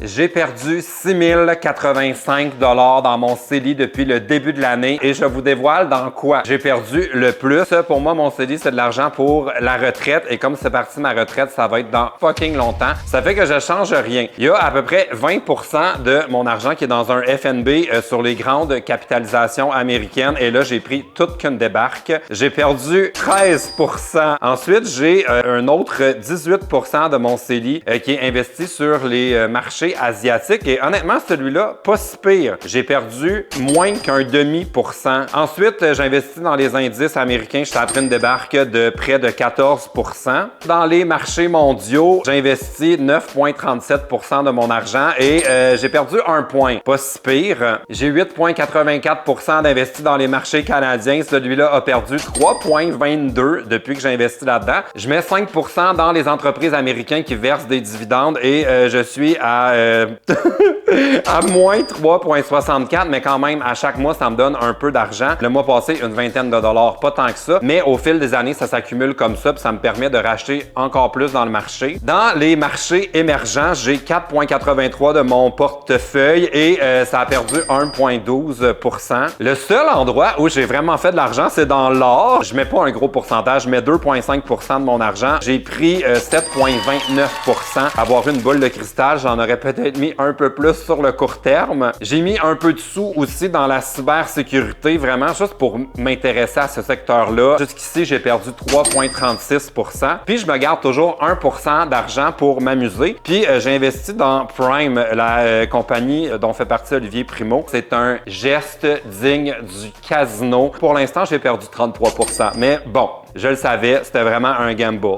J'ai perdu 6 085 $ dans mon CELI depuis le début de l'année et je vous dévoile dans quoi j'ai perdu le plus. Pour moi, mon CELI, c'est de l'argent pour la retraite et comme c'est parti ma retraite, ça va être dans fucking longtemps. Ça fait que je change rien. Il y a à peu près 20% de mon argent qui est dans un FNB sur les grandes capitalisations américaines et là, j'ai pris toute qu'une débarque. J'ai perdu 13%. Ensuite, j'ai un autre 18% de mon CELI qui est investi sur les marchés asiatiques et honnêtement, celui-là, pas si pire. J'ai perdu moins qu'un demi%. Ensuite, j'investis dans les indices américains. Je suis après une débarque de près de 14%. Dans les marchés mondiaux, j'investis 9,37% de mon argent et j'ai perdu un point. Pas si pire. J'ai 8,84% d'investi dans les marchés canadiens. Celui-là a perdu 3,22 depuis que j'ai investi là-dedans. Je mets 5% dans les entreprises américaines qui versent des dividendes et je suis à à moins 3,64, mais quand même, à chaque mois, ça me donne un peu d'argent. Le mois passé, une vingtaine de dollars, pas tant que ça, mais au fil des années, ça s'accumule comme ça, puis ça me permet de racheter encore plus dans le marché. Dans les marchés émergents, j'ai 4,83 de mon portefeuille et ça a perdu 1,12%. Le seul endroit où j'ai vraiment fait de l'argent, c'est dans l'or. Je mets pas un gros pourcentage, je mets 2,5% de mon argent. J'ai pris 7,29%. Avoir une boule de cristal, j'en aurais peut-être mis un peu plus sur le court terme. J'ai mis un peu de sous aussi dans la cybersécurité, vraiment juste pour m'intéresser à ce secteur-là. Jusqu'ici, j'ai perdu 3,36%. Puis, je me garde toujours 1% d'argent pour m'amuser. Puis, j'ai investi dans Prime, la compagnie dont fait partie Olivier Primo. C'est un geste digne du casino. Pour l'instant, j'ai perdu 33%. Mais bon, je le savais, c'était vraiment un gamble.